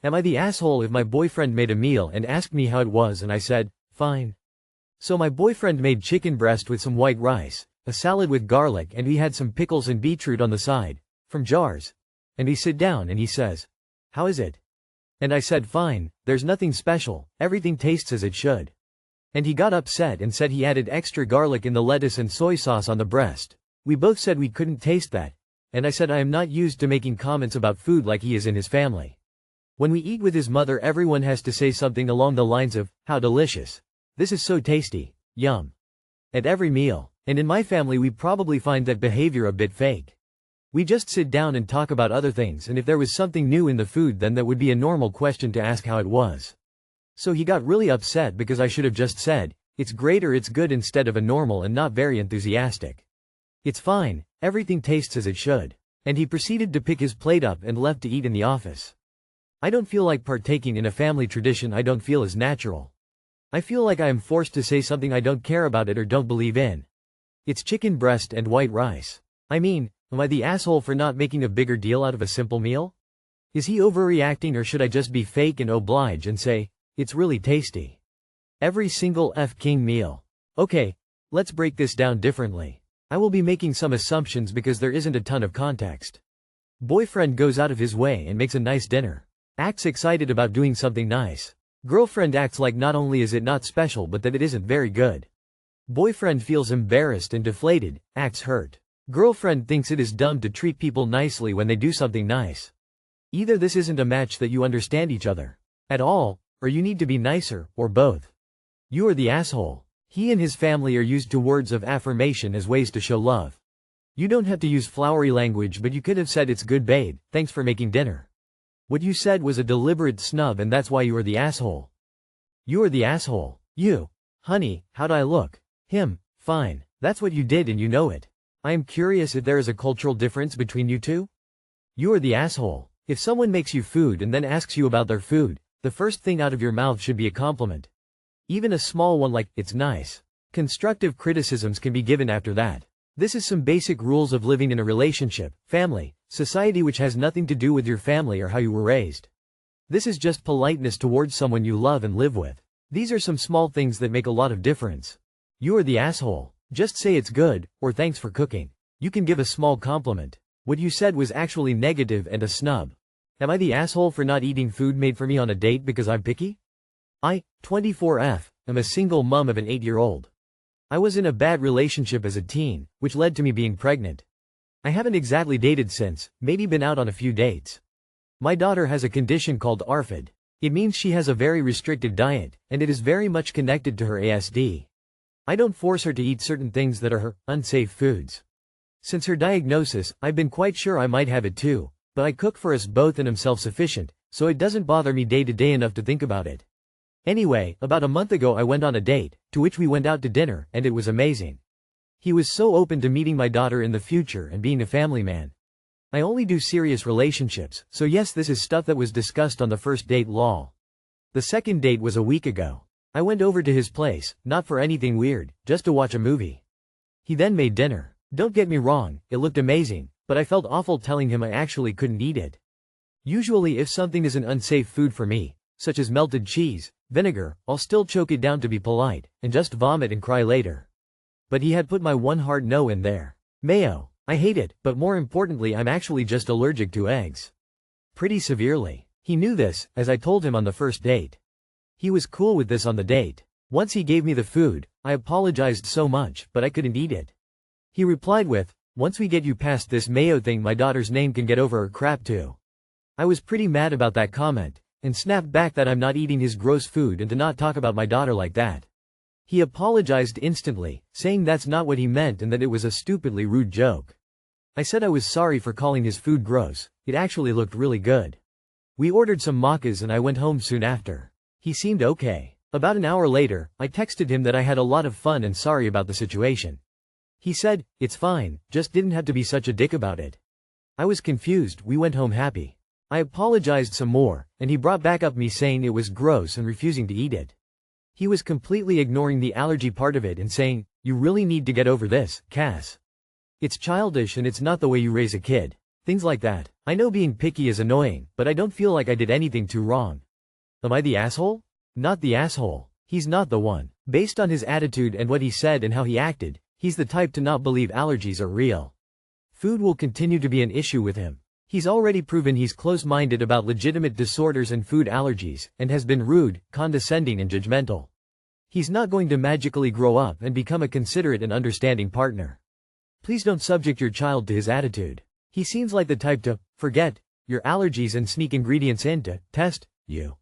Am I the asshole if my boyfriend made a meal and asked me how it was and I said, fine? So my boyfriend made chicken breast with some white rice, a salad with garlic, and we had some pickles and beetroot on the side, from jars. And we sit down and he says, how is it? And I said, fine, there's nothing special, everything tastes as it should. And he got upset and said he added extra garlic in the lettuce and soy sauce on the breast. We both said we couldn't taste that. And I said I am not used to making comments about food like he is in his family. When we eat with his mother, everyone has to say something along the lines of, how delicious. This is so tasty, yum. At every meal. And in my family we probably find that behavior a bit fake. We just sit down and talk about other things, and if there was something new in the food then that would be a normal question to ask how it was. So he got really upset because I should have just said, it's great or it's good instead of a normal and not very enthusiastic. It's fine, everything tastes as it should. And he proceeded to pick his plate up and left to eat in the office. I don't feel like partaking in a family tradition I don't feel is natural. I feel like I am forced to say something I don't care about it or don't believe in. It's chicken breast and white rice. I mean, am I the asshole for not making a bigger deal out of a simple meal? Is he overreacting, or should I just be fake and oblige and say, it's really tasty? Every single F-king meal. Okay, let's break this down differently. I will be making some assumptions because there isn't a ton of context. Boyfriend goes out of his way and makes a nice dinner. Acts excited about doing something nice. Girlfriend acts like not only is it not special but that it isn't very good. Boyfriend feels embarrassed and deflated, acts hurt. Girlfriend thinks it is dumb to treat people nicely when they do something nice. Either this isn't a match that you understand each other at all, or you need to be nicer, or both. You are the asshole. He and his family are used to words of affirmation as ways to show love. You don't have to use flowery language, but you could have said it's good babe, thanks for making dinner. What you said was a deliberate snub, and that's why you are the asshole. You are the asshole. You. Honey, how'd I look? Him. Fine. That's what you did and you know it. I am curious if there is a cultural difference between you two? You are the asshole. If someone makes you food and then asks you about their food, the first thing out of your mouth should be a compliment. Even a small one like, it's nice. Constructive criticisms can be given after that. This is some basic rules of living in a relationship, family, society, which has nothing to do with your family or how you were raised. This is just politeness towards someone you love and live with. These are some small things that make a lot of difference. You are the asshole. Just say it's good, or thanks for cooking. You can give a small compliment. What you said was actually negative and a snub. Am I the asshole for not eating food made for me on a date because I'm picky? I, 24F, am a single mom of an 8-year-old. I was in a bad relationship as a teen, which led to me being pregnant. I haven't exactly dated since, maybe been out on a few dates. My daughter has a condition called ARFID. It means she has a very restricted diet, and it is very much connected to her ASD. I don't force her to eat certain things that are her unsafe foods. Since her diagnosis, I've been quite sure I might have it too, but I cook for us both and am self-sufficient, so it doesn't bother me day to day enough to think about it. Anyway, about a month ago I went on a date, to which we went out to dinner, and it was amazing. He was so open to meeting my daughter in the future and being a family man. I only do serious relationships, so yes, this is stuff that was discussed on the first date, lol. The second date was a week ago. I went over to his place, not for anything weird, just to watch a movie. He then made dinner. Don't get me wrong, it looked amazing, but I felt awful telling him I actually couldn't eat it. Usually if something is an unsafe food for me, such as melted cheese, vinegar, I'll still choke it down to be polite, and just vomit and cry later. But he had put my one hard no in there. Mayo. I hate it, but more importantly I'm actually just allergic to eggs. Pretty severely. He knew this, as I told him on the first date. He was cool with this on the date. Once he gave me the food, I apologized so much, but I couldn't eat it. He replied with, once we get you past this mayo thing my daughter's name can get over her crap too. I was pretty mad about that comment, and snapped back that I'm not eating his gross food and to not talk about my daughter like that. He apologized instantly, saying that's not what he meant and that it was a stupidly rude joke. I said I was sorry for calling his food gross, it actually looked really good. We ordered some maccas and I went home soon after. He seemed okay. About an hour later, I texted him that I had a lot of fun and sorry about the situation. He said, it's fine, just didn't have to be such a dick about it. I was confused, we went home happy. I apologized some more, and he brought back up me saying it was gross and refusing to eat it. He was completely ignoring the allergy part of it and saying, you really need to get over this, Cass. It's childish and it's not the way you raise a kid. Things like that. I know being picky is annoying, but I don't feel like I did anything too wrong. Am I the asshole? Not the asshole. He's not the one. Based on his attitude and what he said and how he acted, he's the type to not believe allergies are real. Food will continue to be an issue with him. He's already proven he's close-minded about legitimate disorders and food allergies, and has been rude, condescending and judgmental. He's not going to magically grow up and become a considerate and understanding partner. Please don't subject your child to his attitude. He seems like the type to forget your allergies and sneak ingredients in to test you.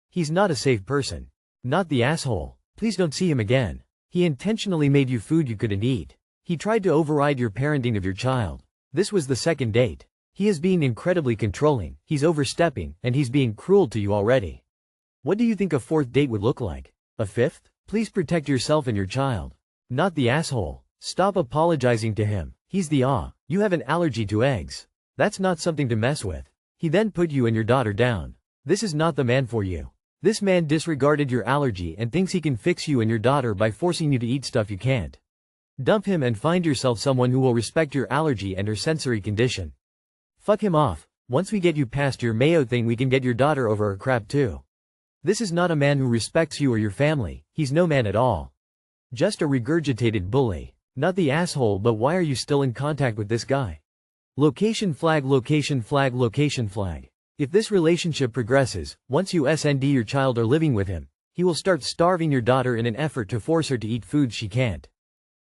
He's not a safe person. Not the asshole. Please don't see him again. He intentionally made you food you couldn't eat. He tried to override your parenting of your child. This was the second date. He is being incredibly controlling, he's overstepping, and he's being cruel to you already. What do you think a fourth date would look like? A fifth? Please protect yourself and your child. Not the asshole. Stop apologizing to him. He's the you have an allergy to eggs. That's not something to mess with. He then put you and your daughter down. This is not the man for you. This man disregarded your allergy and thinks he can fix you and your daughter by forcing you to eat stuff you can't. Dump him and find yourself someone who will respect your allergy and her sensory condition. Fuck him off. Once we get you past your mayo thing, we can get your daughter over her crap too. This is not a man who respects you or your family. He's no man at all. Just a regurgitated bully. Not the asshole, but why are you still in contact with this guy? Location flag, location flag, location flag. If this relationship progresses, once you send your child or living with him, he will start starving your daughter in an effort to force her to eat foods she can't.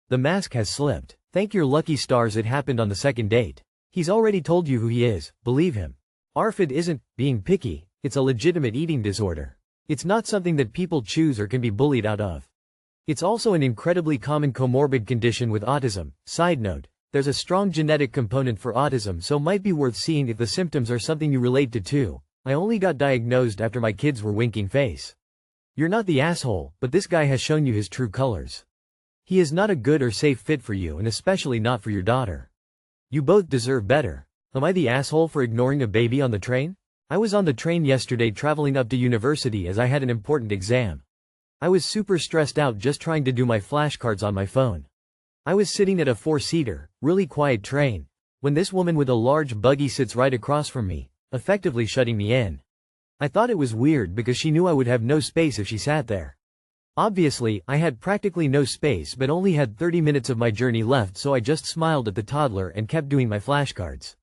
The mask has slipped. Thank your lucky stars it happened on the second date. He's already told you who he is, believe him. ARFID isn't being picky, it's a legitimate eating disorder. It's not something that people choose or can be bullied out of. It's also an incredibly common comorbid condition with autism. Side note, there's a strong genetic component for autism, so might be worth seeing if the symptoms are something you relate to too. I only got diagnosed after my kids were winking face. You're not the asshole, but this guy has shown you his true colors. He is not a good or safe fit for you, and especially not for your daughter. You both deserve better. Am I the asshole for ignoring a baby on the train? I was on the train yesterday traveling up to university as I had an important exam. I was super stressed out just trying to do my flashcards on my phone. I was sitting at a 4-seater, really quiet train, when this woman with a large buggy sits right across from me, effectively shutting me in. I thought it was weird because she knew I would have no space if she sat there. Obviously, I had practically no space but only had 30 minutes of my journey left, so I just smiled at the toddler and kept doing my flashcards.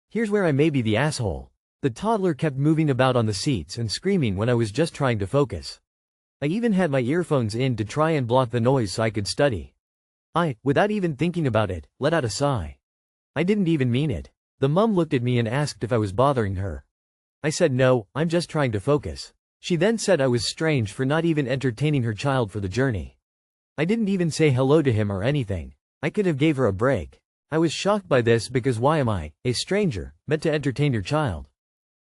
Here's where I may be the asshole. The toddler kept moving about on the seats and screaming when I was just trying to focus. I even had my earphones in to try and block the noise so I could study. I, without even thinking about it, let out a sigh. I didn't even mean it. The mum looked at me and asked if I was bothering her. I said no, I'm just trying to focus. She then said I was strange for not even entertaining her child for the journey. I didn't even say hello to him or anything. I could have gave her a break. I was shocked by this because why am I, a stranger, meant to entertain your child?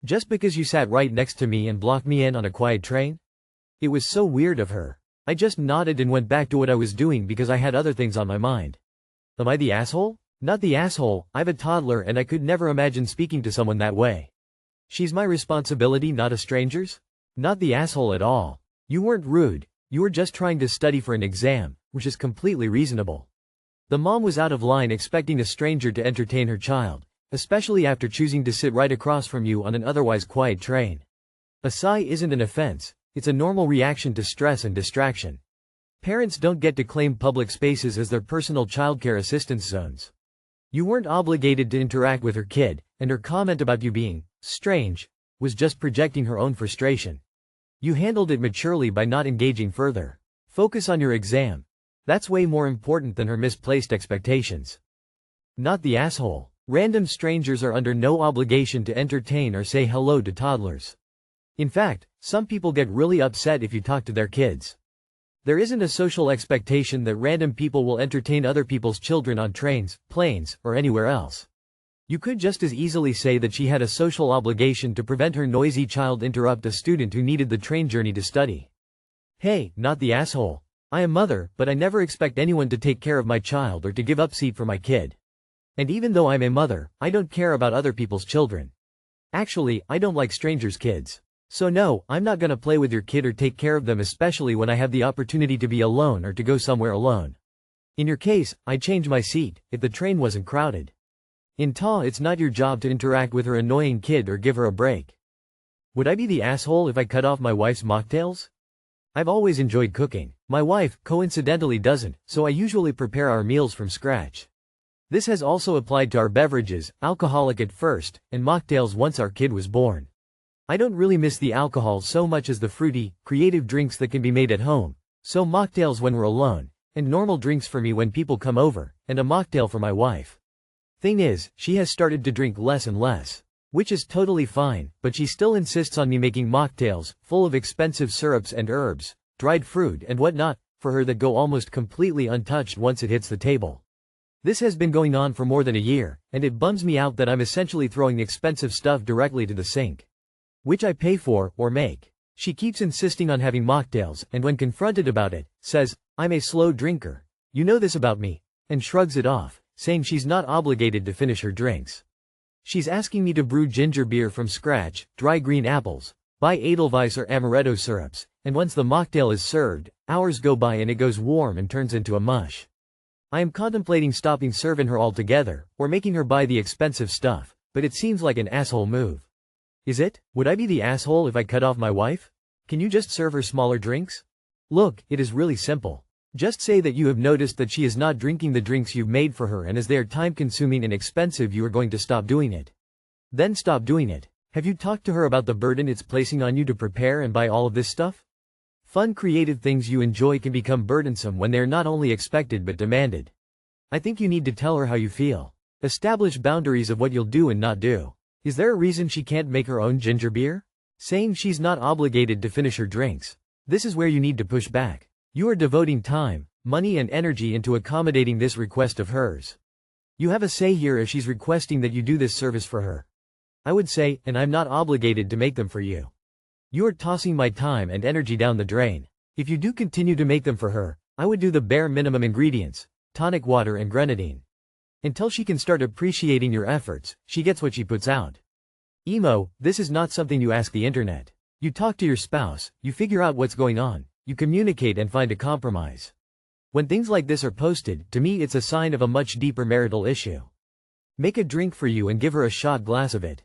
Just because you sat right next to me and blocked me in on a quiet train? It was so weird of her. I just nodded and went back to what I was doing because I had other things on my mind. Am I the asshole? Not the asshole. I've a toddler and I could never imagine speaking to someone that way. She's my responsibility, not a stranger's? Not the asshole at all. You weren't rude, you were just trying to study for an exam, which is completely reasonable. The mom was out of line expecting a stranger to entertain her child, especially after choosing to sit right across from you on an otherwise quiet train. A sigh isn't an offense. It's a normal reaction to stress and distraction. Parents don't get to claim public spaces as their personal childcare assistance zones. You weren't obligated to interact with her kid, and her comment about you being strange was just projecting her own frustration. You handled it maturely by not engaging further. Focus on your exam. That's way more important than her misplaced expectations. Not the asshole. Random strangers are under no obligation to entertain or say hello to toddlers. In fact, some people get really upset if you talk to their kids. There isn't a social expectation that random people will entertain other people's children on trains, planes, or anywhere else. You could just as easily say that she had a social obligation to prevent her noisy child interrupt a student who needed the train journey to study. Hey, not the asshole. I am mother, but I never expect anyone to take care of my child or to give up seat for my kid. And even though I'm a mother, I don't care about other people's children. Actually, I don't like strangers' kids. So no, I'm not gonna play with your kid or take care of them, especially when I have the opportunity to be alone or to go somewhere alone. In your case, I'd change my seat, if the train wasn't crowded. In Ta, it's not your job to interact with her annoying kid or give her a break. Would I be the asshole if I cut off my wife's mocktails? I've always enjoyed cooking. My wife, coincidentally, doesn't, so I usually prepare our meals from scratch. This has also applied to our beverages, alcoholic at first, and mocktails once our kid was born. I don't really miss the alcohol so much as the fruity, creative drinks that can be made at home, so mocktails when we're alone, and normal drinks for me when people come over, and a mocktail for my wife. Thing is, she has started to drink less and less. Which is totally fine, but she still insists on me making mocktails, full of expensive syrups and herbs, dried fruit and whatnot, for her that go almost completely untouched once it hits the table. This has been going on for more than a year, and it bums me out that I'm essentially throwing expensive stuff directly to the sink. Which I pay for, or make. She keeps insisting on having mocktails, and when confronted about it, says, "I'm a slow drinker. You know this about me," and shrugs it off, saying she's not obligated to finish her drinks. She's asking me to brew ginger beer from scratch, dry green apples, buy Edelweiss or amaretto syrups, and once the mocktail is served, hours go by and it goes warm and turns into a mush. I am contemplating stopping serving her altogether, or making her buy the expensive stuff, but it seems like an asshole move. Is it? Would I be the asshole if I cut off my wife? Can you just serve her smaller drinks? Look, it is really simple. Just say that you have noticed that she is not drinking the drinks you've made for her, and as they are time-consuming and expensive, you are going to stop doing it. Then stop doing it. Have you talked to her about the burden it's placing on you to prepare and buy all of this stuff? Fun, creative things you enjoy can become burdensome when they are not only expected but demanded. I think you need to tell her how you feel. Establish boundaries of what you'll do and not do. Is there a reason she can't make her own ginger beer? Saying she's not obligated to finish her drinks. This is where you need to push back. You are devoting time, money and energy into accommodating this request of hers. You have a say here if she's requesting that you do this service for her. I would say, and I'm not obligated to make them for you. You are tossing my time and energy down the drain. If you do continue to make them for her, I would do the bare minimum ingredients, tonic water and grenadine. Until she can start appreciating your efforts, she gets what she puts out. Emo, this is not something you ask the internet. You talk to your spouse, you figure out what's going on. You communicate and find a compromise. When things like this are posted, to me it's a sign of a much deeper marital issue. Make a drink for you and give her a shot glass of it.